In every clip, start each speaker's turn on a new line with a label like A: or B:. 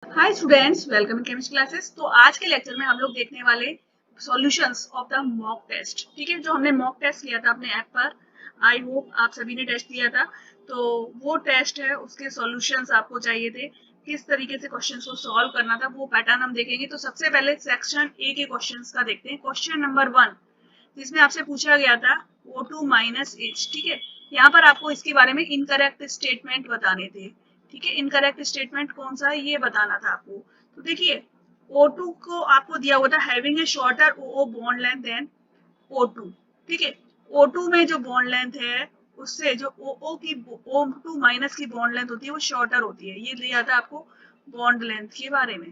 A: Hi students, welcome in chemistry classes. तो आज के लेक्चर में हम लोग देखने वाले solutions of the mock test. ठीक है, जो हमने मॉक टेस्ट लिया था अपने ऐप पर, आई होप आप सभी ने टेस्ट दिया था। तो वो टेस्ट है, उसके सॉल्यूशंस आपको चाहिए थे, किस तरीके से क्वेश्चंस को सॉल्व करना था, वो पैटर्न हम देखेंगे। तो सबसे पहले सेक्शन ए के क्वेश्चंस का देखते हैं। क्वेश्चन नंबर 1 जिसमें आपसे पूछा गया था O2 माइनस एच। ठीक है, यहाँ पर आपको इसके बारे में इनकरेक्ट स्टेटमेंट बताने थे। ठीक है, इनकरेक्ट स्टेटमेंट कौन सा है ये बताना था आपको। तो देखिए, O2 को आपको दिया हुआ था having a shorter OO bond length than O2। ठीक है, O2 में जो बॉन्ड लेंथ है उससे जो OO की O2 माइनस की बॉन्ड लेंथ होती है वो शॉर्टर होती है। ये दिया था आपको बॉन्ड लेंथ के बारे में।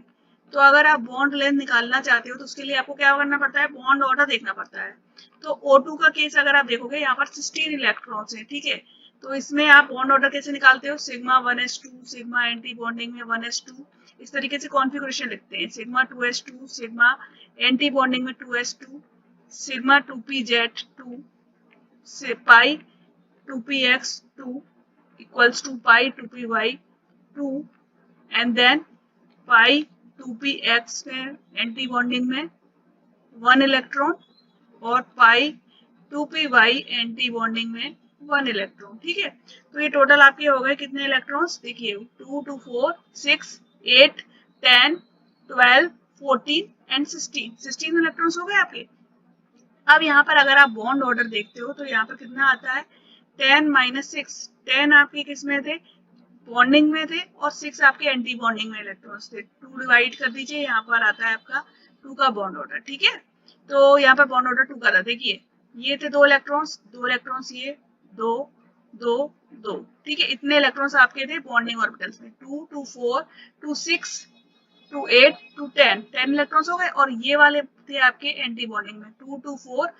A: तो अगर आप बॉन्ड लेंथ निकालना चाहते हो तो उसके लिए आपको क्या करना पड़ता है, बॉन्ड ऑर्डर देखना पड़ता है। तो O2 का केस अगर आप देखोगे, यहाँ पर 16 इलेक्ट्रॉन्स हैं। ठीक है, तो इसमें आप बॉन्ड ऑर्डर कैसे निकालते हो, sigma 1s2, sigma anti bonding में 1s2, इस तरीके से कॉन्फ़िगरेशन लिखते हैं। Sigma 2s2, sigma anti bonding में 2s2, सिग्मा 2pz2 से pi 2px2 equals to pi 2py2 and then pi 2px में एंटी बॉन्डिंग में 1 इलेक्ट्रॉन और पाई 2py एंटी बॉन्डिंग में 1 इलेक्ट्रॉन। ठीक है, तो ये टोटल आपके हो गए कितने इलेक्ट्रॉन्स, देखिए 2 2 4 6 8 10 12 14 एंड 16 इलेक्ट्रॉन्स हो गए आपके। अब यहाँ पर अगर आप बॉन्ड ऑर्डर देखते हो तो यहाँ पर कितना आता है, 10 माइनस 6। 10 आपके किस में थे, बॉन्डिंग में थे, और 6 आपके एंटी बॉन्डिंग में इलेक्ट्रॉन्स थे। 2 डिवाइड कर दीजिए, यहाँ पर आता है आपका 2 का बॉन्ड ऑर्डर। ठीक है, तो यहाँ पर बॉन्ड ऑर्डर 2 का था। देखिए, ये थे 2 इलेक्ट्रॉन्स, ये 2 2 2। ठीक है, इतने इलेक्ट्रॉन्स आपके थे बॉन्डिंग ऑर्बिटल्स में। 2 2 4 2 6 2 8 2 10 10 इलेक्ट्रॉन्स हो गए, और ये वाले थे आपके एंटी बॉन्डिंग में 2 2 4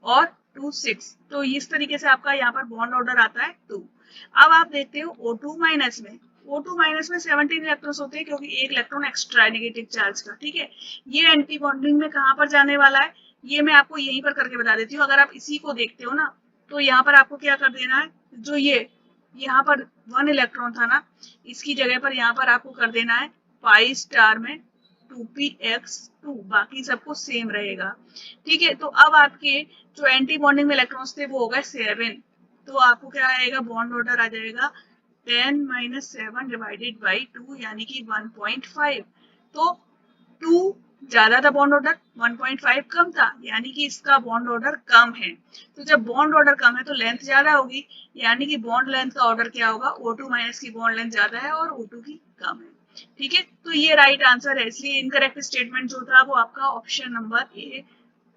A: और 2 6। तो इस तरीके से आपका यहाँ पर बॉन्ड ऑर्डर आता है 2। अब आप देखते हो O2 माइनस में, O2 माइनस में 17 इलेक्ट्रॉन्स होते हैं, क्योंकि एक इलेक्ट्रॉन एक्स्ट्रा है नेगेटिव चार्ज का। ठीक है, ये एंटी बॉन्डिंग में कहाँ पर जाने वाला है, ये मैं आपको यहीं पर करके बता देती हूँ। अगर आप इसी को देखते हो ना, तो यहाँ पर आपको क्या कर देना है, जो ये यहाँ पर 1 इलेक्ट्रॉन था ना, इसकी जगह पर यहाँ पर आपको कर देना है पाई स्टार में 2px2, बाकी सबको सेम रहेगा। ठीक है, तो अब आपके जो एंटी बॉन्डिंग में इलेक्ट्रॉन्स थे वो हो गए 7। तो आपको क्या आएगा, बॉन्ड ऑर्डर आ जाएगा 10 माइनस 7 डिवाइडेड बाई 2, यानी कि 1.5। तो 2 ज्यादा था बॉन्ड ऑर्डर, 1.5 कम था, यानी कि इसका बॉन्ड ऑर्डर कम है। तो जब बॉन्ड ऑर्डर कम है तो लेंथ ज्यादा होगी, यानी कि बॉन्ड लेंथ का ऑर्डर क्या होगा, O2 माइनस की बॉन्ड लेंथ ज्यादा है और O2 की कम है। ठीक है, तो ये राइट आंसर है। इसलिए इनकरेक्ट स्टेटमेंट जो था वो आपका ऑप्शन नंबर ए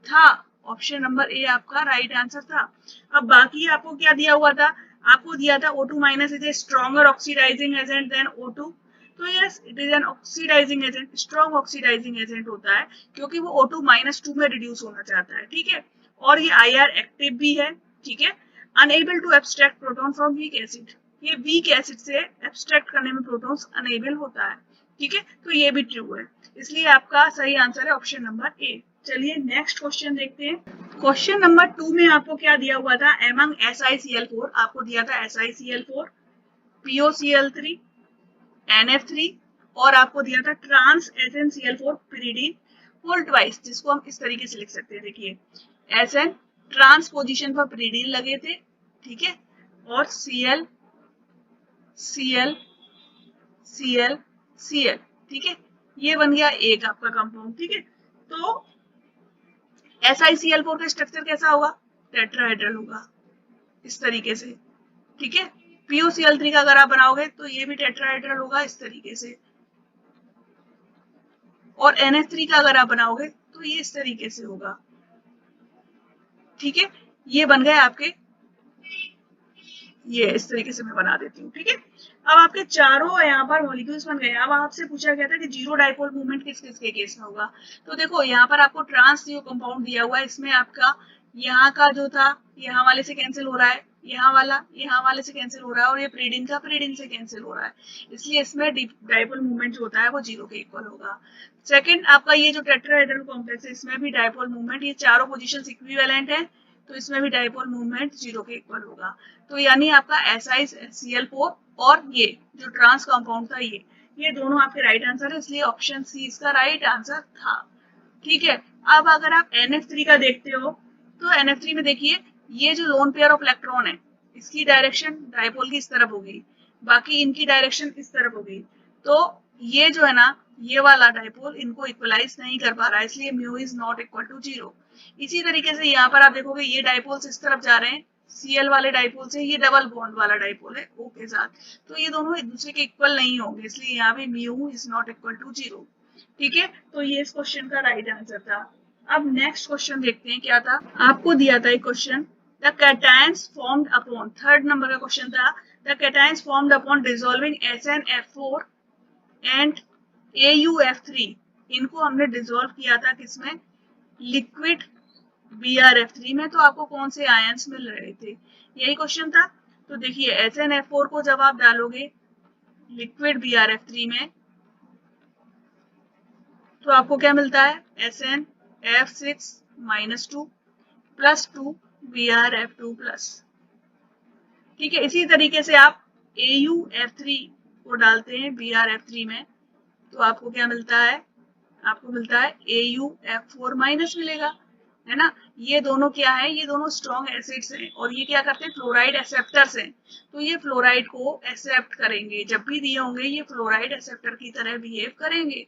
A: था। ऑप्शन नंबर ए आपका राइट आंसर था। अब बाकी आपको क्या दिया हुआ था, आपको दिया था O2 minus is a stronger oxidising agent than O2। तो yes, it is an oxidising agent, strong oxidising agent होता है, क्योंकि वो O2 माइनस 2 में रिड्यूस होना चाहता है। ठीक है, और ये IR एक्टिव भी है। ठीक है, unable to abstract proton from weak acid, ये वीक एसिड से एब्स्ट्रैक्ट करने में प्रोटॉन्स अनएबल होता है। ठीक है, तो ये भी ट्रू है, इसलिए आपका सही आंसर है ऑप्शन नंबर ए। चलिए नेक्स्ट क्वेश्चन देखते हैं। क्वेश्चन नंबर 2 में आपको क्या दिया हुआ था, एमंग SiCl4 आपको दिया था SiCl4, POCl3, NF3, और आपको दिया था trans SnCl4 pyridine whole twice, जिसको हम इस तरीके से लिख सकते हैं। देखिए, Sn ट्रांस पोजीशन पर pyridine लगे थे। ठीक है, और Cl Cl Cl Cl। ठीक है, ये बन गया एक आपका कंपाउंड। ठीक है, तो SiCl4 का स्ट्रक्चर कैसा होगा, टेट्राहेड्रल होगा इस तरीके से। ठीक है, POCl3 का अगर आप बनाओगे तो ये भी टेट्राहेड्रल होगा इस तरीके से, और NF3 का अगर आप बनाओगे तो ये इस तरीके से होगा। ठीक है, ये बन गए आपके, ये इस तरीके से मैं बना देती हूँ। ठीक है, अब आपके चारों यहाँ पर मॉलिक्यूल्स बन गए। अब आपसे पूछा गया था कि जीरो डाइपोल मूवमेंट किस किस के केस में होगा। तो देखो, यहाँ पर आपको ट्रांस जो कंपाउंड दिया हुआ है, इसमें आपका यहाँ का जो था यहाँ वाले से कैंसिल हो रहा है, यहाँ वाले से कैंसिल हो रहा है, और ये प्रीडिन का प्रीडिन से कैंसिल हो रहा है, इसलिए इसमें डाइपोल मूवमेंट जो होता है वो 0 के इक्वल होगा। सेकंड, आपका ये जो टेट्राहेड्रल कॉम्प्लेक्स है, इसमें भी डाइपोल मूवमेंट, ये चारों पोजीशंस इक्विवेलेंट है, तो इसमें भी डाइपोल मूवमेंट 0 के इक्वल होगा। तो यानी आपका SiCl4 और ये जो ट्रांस कंपाउंड था, ये ये दोनों आपके राइट आंसर है, इसलिए ऑप्शन सी इसका राइट आंसर था। ठीक है, अब अगर आप NF3 का देखते हो तो NF3 में देखिए ये जो लोन पेयर ऑफ इलेक्ट्रॉन है इसकी डायरेक्शन डायपोल की इस तरफ होगी, बाकी इनकी डायरेक्शन इस तरफ होगी। तो ये जो है ना, ये वाला डायपोल इनको इक्वलाइज नहीं कर पा रहा है, इसलिए mu is not equal to 0। इसी तरीके से यहाँ पर आप देखोगे ये डायपोल्स इस तरफ जा रहे हैं, Cl वाले डायपोल से, ये डबल बॉन्ड वाला डायपोल है O के साथ, तो ये दोनों एक दूसरे के इक्वल नहीं होंगे, इसलिए यहाँ पे mu is not equal to 0। ठीक है, तो ये इस क्वेश्चन का राइट आंसर था। अब नेक्स्ट क्वेश्चन देखते हैं क्या था। आपको दिया था एक question, the cations formed upon, third number का क्वेश्चन था, the cations formed upon dissolving SnF4 and AuF3, इनको हमने डिसॉल्व किया था किसमें, लिक्विड BrF3 में, तो आपको कौन से आयंस मिल रहे थे, यही क्वेश्चन था। तो देखिए SnF4 को जब आप डालोगे लिक्विड BrF3 में तो आपको क्या मिलता है, SnF6 -2 प्लस 2 BrF2 प्लस। ठीक है, इसी तरीके से आप AuF3 को डालते हैं BrF3 में तो आपको क्या मिलता है, आपको मिलता है AuF4 माइनस मिलेगा, है ना। ये दोनों क्या है, ये दोनों स्ट्रॉन्ग एसिड्स हैं और ये क्या करते हैं, फ्लोराइड एक्सेप्टर्स हैं। तो ये फ्लोराइड को एक्सेप्ट करेंगे, जब भी दिए होंगे ये फ्लोराइड एक्सेप्टर की तरह बिहेव करेंगे।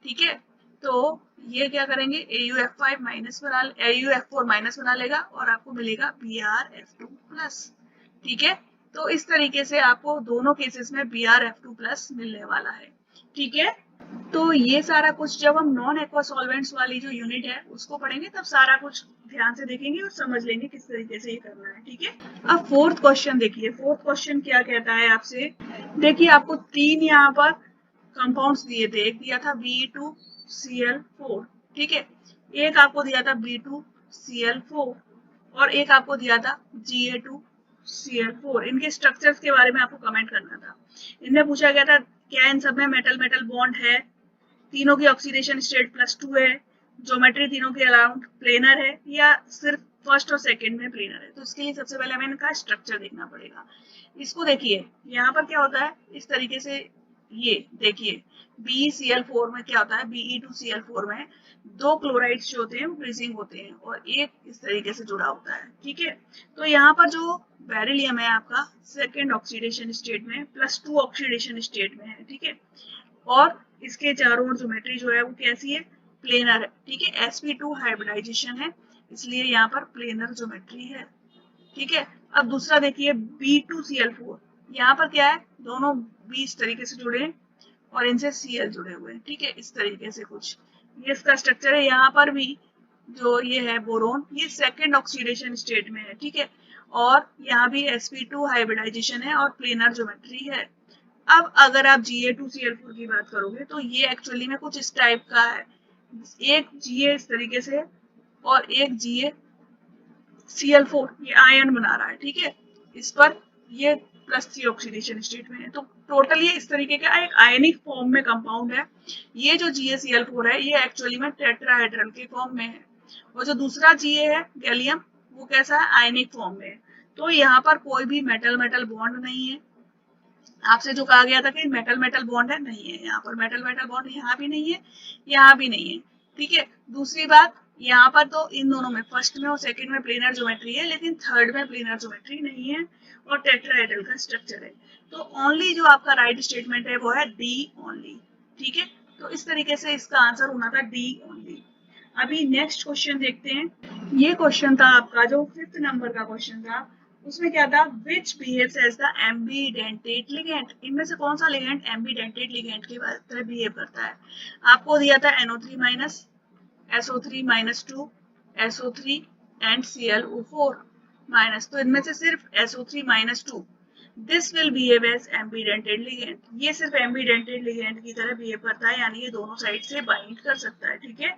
A: ठीक है, तो ये क्या करेंगे, AuF4 माइनस बना लेगा और आपको मिलेगा BrF2 प्लस। ठीक है, तो इस तरीके से आपको दोनों केसेस में BrF2 प्लस मिलने वाला है। ठीक है, तो ये सारा कुछ जब हम नॉन एक्वा सॉल्वेंट्स वाली जो यूनिट है उसको पढ़ेंगे तब सारा कुछ ध्यान से देखेंगे और समझ लेंगे किस तरीके से ये करना है। ठीक है, अब फोर्थ क्वेश्चन देखिए, फोर्थ क्वेश्चन क्या कहता है आपसे, देखिए आपको तीन यहाँ पर कंपाउंड्स दिए थे, एक दिया था B2Cl4, ठीक है, एक आपको दिया था B2Cl4 और एक आपको दिया था Ga2Cl4। इनके स्ट्रक्चर्स के बारे में आपको कमेंट करना था। इनमें पूछा गया था क्या इन सब में मेटल मेटल बॉन्ड है, तीनों की ऑक्सीडेशन स्टेट +2 है, ज्योमेट्री तीनों के अराउंड प्लेनर है या सिर्फ फर्स्ट और सेकंड में प्लेनर है। तो इसके लिए सबसे पहले हमें इनका स्ट्रक्चर देखना पड़ेगा। इसको देखिए यहाँ पर क्या होता है, इस तरीके से ये देखिए BeCl4 में क्या होता है, Be2Cl4 में दो क्लोराइड्स जो होते हैं वो ब्रीजिंग होते हैं और एक इस तरीके से जुड़ा होता है। ठीक है, तो यहाँ पर जो बेरिलियम है आपका सेकेंड ऑक्सीडेशन स्टेट में +2 ऑक्सीडेशन स्टेट में है। ठीक है, और इसके चारों ओर ज्योमेट्री जो है वो कैसी है, प्लेनर है। ठीक है, sp2 हाइब्रिडाइजेशन है इसलिए यहाँ पर प्लेनर ज्योमेट्री है। ठीक है, अब दूसरा देखिए B2Cl4, यहाँ पर क्या है, दोनों B इस तरीके से जुड़े हैं और इनसे Cl जुड़े हुए हैं। ठीक है, इस तरीके से कुछ ये इसका स्ट्रक्चर है। यहाँ पर भी जो ये है बोरोन, ये सेकेंड ऑक्सीडेशन स्टेट में है। ठीक है, और यहाँ भी sp2 हाइब्रिडाइजेशन है और प्लेनर ज्योमेट्री है। अब अगर आप Ga2Cl4 की बात करोगे तो ये एक्चुअली में कुछ इस टाइप का है, एक Ga इस तरीके से और एक Cl4 ये आयन बना रहा है। ठीक है, इस पर ये +3 ऑक्सीडेशन स्टेट में है, तो टोटल ये इस तरीके का एक आयनिक फॉर्म में कंपाउंड है। ये जो GaCl4 है ये एक्चुअली में टेट्राहेड्रल के फॉर्म में है और जो दूसरा Ga है गैलियम वो कैसा है, आयनिक फॉर्म में है। तो यहाँ पर कोई भी मेटल मेटल बॉन्ड नहीं है, आपसे जो कहा गया था कि मेटल मेटल बॉन्ड है, नहीं है, यहाँ पर मेटल मेटल बॉन्ड यहाँ भी नहीं है, यहाँ भी नहीं है। ठीक है, दूसरी बात यहाँ पर तो इन दोनों में फर्स्ट में और सेकंड में प्लेनर ज्योमेट्री है लेकिन थर्ड में प्लेनर ज्योमेट्री नहीं है और टेट्राहेड्रल का स्ट्रक्चर है। तो ओनली जो आपका राइट स्टेटमेंट है वो है डी ओनली। ठीक है, तो इस तरीके से इसका आंसर होना था डी ओनली। अभी नेक्स्ट क्वेश्चन देखते हैं। ये क्वेश्चन था आपका जो 5th नंबर का क्वेश्चन था, उसमें क्या था, which behaves as the ambidentate ligand, इनमें से कौन सा लिगेंड एम्बीडेंटेट लिगेंड की तरह बिहेव करता है। आपको दिया था NO3 minus, SO3 -2, SO3 and ClO4 minus, तो इनमें से सिर्फ SO3 -2 this will behave as ambidentate ligand, ये सिर्फ एम्बीडेंटेड लिगेंड की तरह बिहेव करता है, यानी ये दोनों साइड से बाइंड कर सकता है। ठीक है,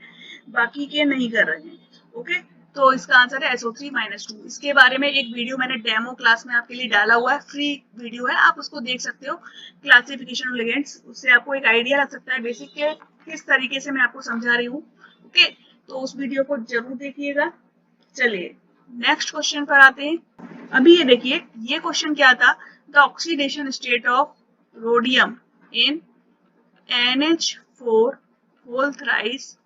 A: बाकी के नहीं कर रहे हैं। ओके, तो इसका आंसर है SO3 -2। इसके बारे में एक वीडियो मैंने डेमो क्लास में आपके लिए डाला हुआ है, फ्री वीडियो है, आप उसको देख सकते हो, क्लासिफिकेशन ऑफ लिगेंड्स, उससे आपको एक आइडिया लग सकता है बेसिक के किस तरीके से मैं आपको समझा रही हूँ। ओके, तो उस वीडियो को जरूर देखिएगा। चलिए नेक्स्ट क्वेश्चन पर आते हैं। अभी ये देखिए ये क्वेश्चन क्या था, the oxidation state of rhodium in NH4 whole thrice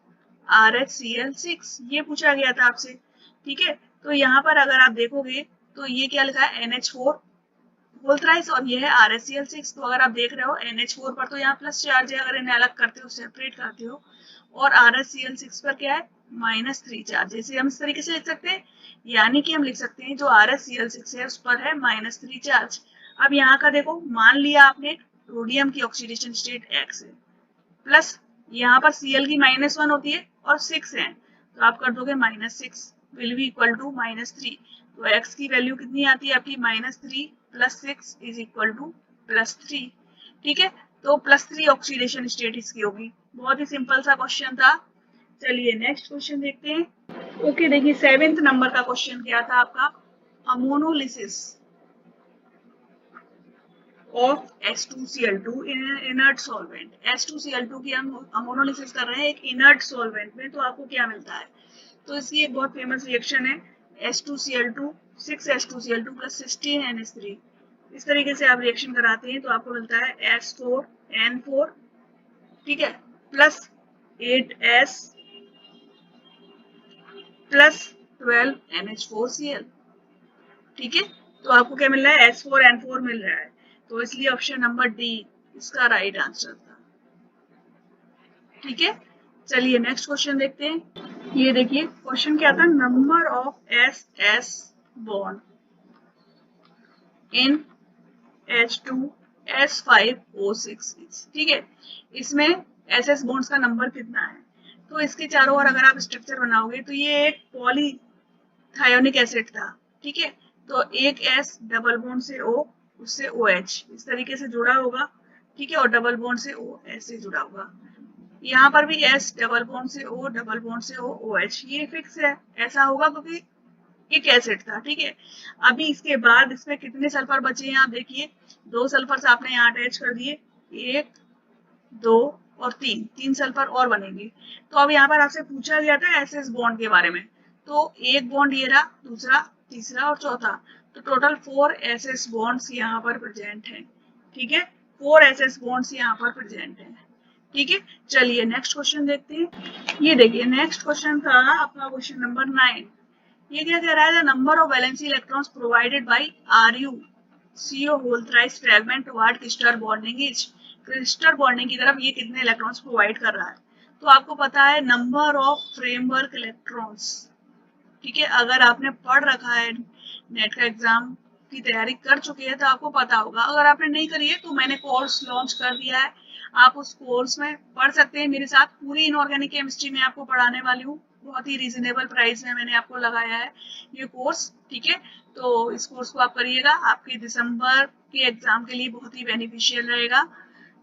A: RHCl6, ये पूछा गया था आपसे। ठीक है, तो यहाँ पर अगर आप देखोगे तो ये क्या लिखा है NH4 होल थ्राइस और ये है RHCl6। तो अगर आप देख रहे हो NH4 पर तो यहाँ प्लस चार्ज है, अगर इन्हें अलग करते हो सेपरेट करते हो, और RHCl6 पर क्या है -3 चार्ज। जैसे हम इस तरीके से लिख सकते हैं, यानी कि हम लिख सकते हैं जो RHCl6 है उस पर है -3 चार्ज। अब यहाँ का देखो, मान लिया आपने रोडियम की ऑक्सीडेशन स्टेट X है, प्लस यहाँ पर Cl की -1 होती है और 6 है, तो आप कर दोगे -6 विल बी इक्वल टू -3। तो x की वैल्यू कितनी आती है आपकी -3 प्लस 6 इज इक्वल टू +3। ठीक है, तो +3 ऑक्सीडेशन स्टेट इसकी होगी। बहुत ही सिंपल सा क्वेश्चन था। चलिए नेक्स्ट क्वेश्चन देखते हैं। ओके, देखिए 7th नंबर का क्वेश्चन क्या था आपका, ammonolysis of H2Cl2 in inert solvent. H2Cl2 की हम अमोनोलिसिस कर रहे हैं एक इनर्ट सॉल्वेंट में, तो आपको क्या मिलता है। तो इसकी एक बहुत फेमस रिएक्शन है H2Cl2 6H2Cl2 प्लस 16NH3। इस तरीके से आप रिएक्शन कराते हैं तो आपको मिलता है S4N4, ठीक है, प्लस 8S प्लस 12NH4Cl। ठीक है, तो आपको क्या मिल रहा है S4N4 मिल रहा है, तो इसलिए ऑप्शन नंबर डी इसका राइट आंसर था। ठीक है, चलिए नेक्स्ट क्वेश्चन देखते हैं। ये देखिए क्वेश्चन क्या था, number of SS bond in H2S5O6। ठीक है, इसमें SS बॉन्ड्स का नंबर कितना है। तो इसके चारों ओर अगर आप स्ट्रक्चर बनाओगे तो ये एक पॉलीथायोनिक एसिड था। ठीक है, तो एक S डबल बॉन्ड से O, उससे OH इस तरीके से जुड़ा होगा। ठीक है, और डबल बॉन्ड से O ऐसे जुड़ा होगा। यहाँ पर भी S डबल बॉन्ड से O डबल बॉन्ड से O OH, ये फिक्स है, ऐसा होगा क्योंकि एक एसिड था। ठीक है, अभी इसके बाद इसमें कितने सल्फर बचे हैं आप देखिए, 2 सल्फर आपने यहाँ अटैच कर दिए, 1 2 और 3 सल्फर और बनेंगे। तो अब यहाँ पर आपसे पूछा गया था एसएस बॉन्ड के बारे में, तो एक बॉन्ड ये रहा, दूसरा, तीसरा और चौथा, तो टोटल 4 एसएस बॉन्ड्स यहाँ पर प्रेजेंट हैं। ठीक है, 4 एसएस बॉन्ड्स यहाँ पर प्रेजेंट हैं। ठीक है, चलिए नेक्स्ट क्वेश्चन देखते हैं। ये देखिए नेक्स्ट क्वेश्चन था आपका क्वेश्चन नंबर 9। ये क्या कह रहा है, the number of valency electrons provided by Ru CO whole thrice fragment toward crystal bonding is. Crystal bonding की तरफ ये कितने इलेक्ट्रॉन्स प्रोवाइड कर रहा है। तो आपको पता है नंबर ऑफ फ्रेमवर्क इलेक्ट्रॉन्स। ठीक है, अगर आपने पढ़ रखा है, नेट का एग्जाम की तैयारी कर चुके हैं तो आपको पता होगा। अगर आपने नहीं करी है तो मैंने कोर्स लॉन्च कर दिया है, आप उस कोर्स में पढ़ सकते हैं मेरे साथ। पूरी इनऑर्गेनिक केमिस्ट्री में आपको पढ़ाने वाली हूँ, बहुत ही रीजनेबल प्राइस में मैंने आपको लगाया है ये कोर्स। ठीक है, तो इस कोर्स को आप करिएगा, आपके दिसंबर के एग्जाम के लिए बहुत ही बेनिफिशियल रहेगा।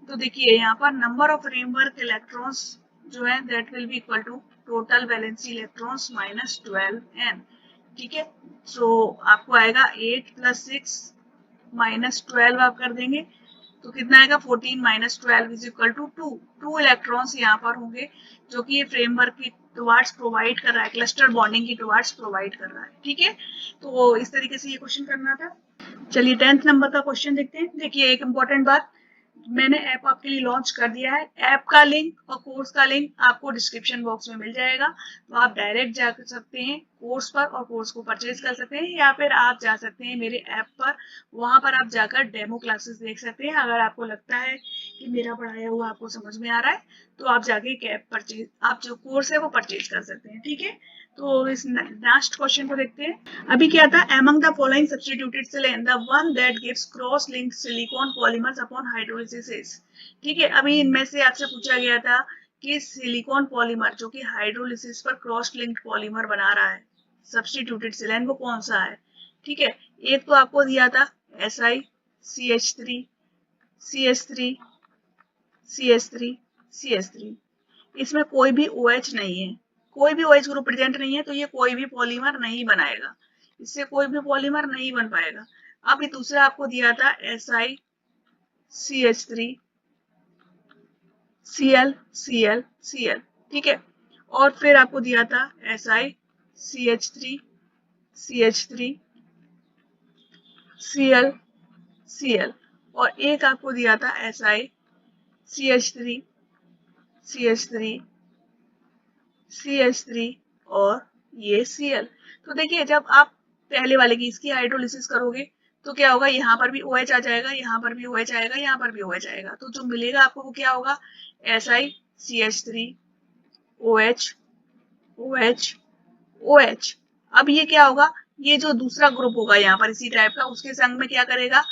A: तो देखिए यहाँ पर नंबर ऑफ फ्रेमवर्क इलेक्ट्रॉन्स जो है that will be equal to total valency electrons minus 12n। ठीक है, सो आपको आएगा 8 प्लस 6 माइनस 12 आप कर देंगे तो कितना आएगा 14 minus 12 is equal to 2 electrons यहाँ पर होंगे जो कि ये फ्रेमवर्क की टुवर्ड्स प्रोवाइड कर रहा है, क्लस्टर बॉन्डिंग की टुवर्ड्स प्रोवाइड कर रहा है। ठीक है, तो इस तरीके से ये क्वेश्चन करना था। चलिए 10th नंबर का क्वेश्चन देखते हैं। देखिए एक इम्पोर्टेंट बात, मैंने ऐप आपके लिए लॉन्च कर दिया है। ऐप का लिंक और कोर्स का लिंक आपको डिस्क्रिप्शन बॉक्स में मिल जाएगा, तो आप डायरेक्ट जा सकते हैं कोर्स पर और कोर्स को परचेज कर सकते हैं, या फिर आप जा सकते हैं मेरे ऐप पर, वहां पर आप जाकर डेमो क्लासेस देख सकते हैं। अगर आपको लगता है कि मेरा पढ़ाया हुआ आपको समझ में आ रहा है तो आप जाके एक ऐप परचेज, आप जो कोर्स है वो परचेज कर सकते हैं। ठीक है, तो इस लास्ट क्वेश्चन को देखते हैं। अभी क्या था, among the following substituted silicon the one that gives cross linked silicon polymers upon hydrolysis is। ठीक है, अभी इनमें से आपसे पूछा गया था कि सिलिकॉन पॉलीमर जो कि हाइड्रोलिसिस पर क्रॉस लिंक्ड पॉलीमर बना रहा है, सब्स्टिट्यूटेड सिलिकॉन, वो कौन सा है। ठीक है, एक तो आपको दिया था Si CH3 CH3 CH3 CH3, इसमें कोई भी OH नहीं है, कोई भी OH ग्रुप प्रेजेंट नहीं है, तो ये कोई भी पॉलीमर नहीं बनाएगा, इससे कोई भी पॉलीमर नहीं बन पाएगा। अब ये दूसरा आपको दिया था SiCH3 Cl Cl Cl। ठीक है, और फिर आपको दिया था SiCH3 CH3 Cl Cl, और एक आपको दिया था SiCH3 CH3, CH3 और ये Cl। तो देखिए जब आप पहले वाले की इसकी हाइड्रोलिसिस करोगे तो क्या होगा, यहाँ पर भी OH आ जाएगा, यहाँ पर भी OH आएगा, यहाँ पर भी OH आएगा, तो जो मिलेगा आपको वो क्या होगा, SiCH3 OH OH OH। अब ये क्या होगा, ये जो दूसरा ग्रुप होगा यहाँ पर इसी टाइप का, उसके संग में क्या करेगा,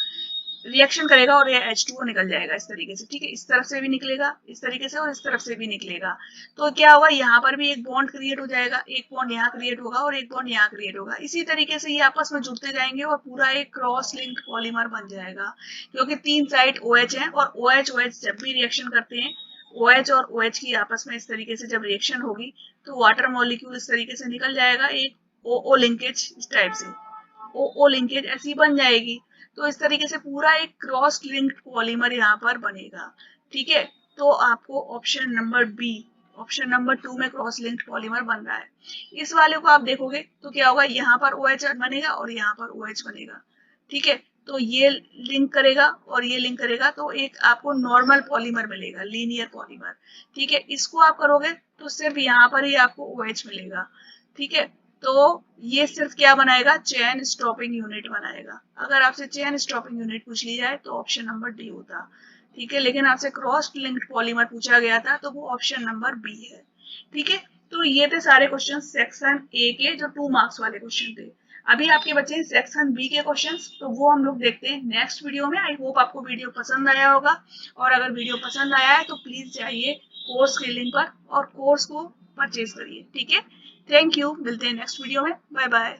A: रिएक्शन करेगा और ये H2O निकल जाएगा इस तरीके से, ठीक है, इस तरफ से भी निकलेगा इस तरीके से और इस तरफ से भी निकलेगा। तो क्या होगा, यहाँ पर भी एक बॉन्ड क्रिएट हो जाएगा, एक बॉन्ड यहाँ क्रिएट होगा और एक बॉन्ड यहाँ क्रिएट होगा। इसी तरीके से ये आपस में जुड़ते जाएंगे और पूरा एक क्रॉस लिंक्ड पॉलीमर बन जाएगा, क्योंकि तीन साइड OH है और OH जब भी रिएक्शन करते हैं, OH और OH की आपस में इस तरीके से जब रिएक्शन होगी तो वाटर मॉलिक्यूल इस तरीके से निकल जाएगा, एक OO लिंकेज इस टाइप से, OO लिंकेज ऐसी बन जाएगी। तो इस तरीके से पूरा एक क्रॉस लिंक्ड पॉलीमर यहाँ पर बनेगा, ठीक है। तो आपको option number B, option number 2 में क्रॉस लिंक्ड पॉलीमर बन रहा है। इस वाले को आप देखोगे तो क्या होगा, यहाँ पर OH बनेगा और यहाँ पर OH बनेगा, ठीक है। तो ये लिंक करेगा और ये लिंक करेगा तो एक आपको नॉर्मल पॉलीमर मिलेगा, लीनियर पॉलीमर, ठीक है। इसको आप करोगे तो सिर्फ यहाँ पर ही आपको OH मिलेगा, ठीक है। तो ये सिर्फ क्या बनाएगा, चेन स्टॉपिंग यूनिट बनाएगा। अगर आपसे चेन स्टॉपिंग यूनिट पूछ ली जाए तो ऑप्शन नंबर डी होता, ठीक है, लेकिन आपसे क्रॉस लिंक्ड पॉलीमर पूछा गया था तो वो ऑप्शन नंबर बी है, ठीक है। तो ये थे सारे क्वेश्चन सेक्शन ए के जो 2 मार्क्स वाले क्वेश्चन थे। अभी आपके बचे सेक्शन बी के क्वेश्चंस, तो वो हम लोग देखते हैं नेक्स्ट वीडियो में। आई होप आपको वीडियो पसंद आया होगा, और अगर वीडियो पसंद आया है तो प्लीज जाइए कोर्स के लिंक पर और कोर्स को परचेज करिए, ठीक है। थैंक यू, मिलते हैं नेक्स्ट वीडियो में, बाय बाय।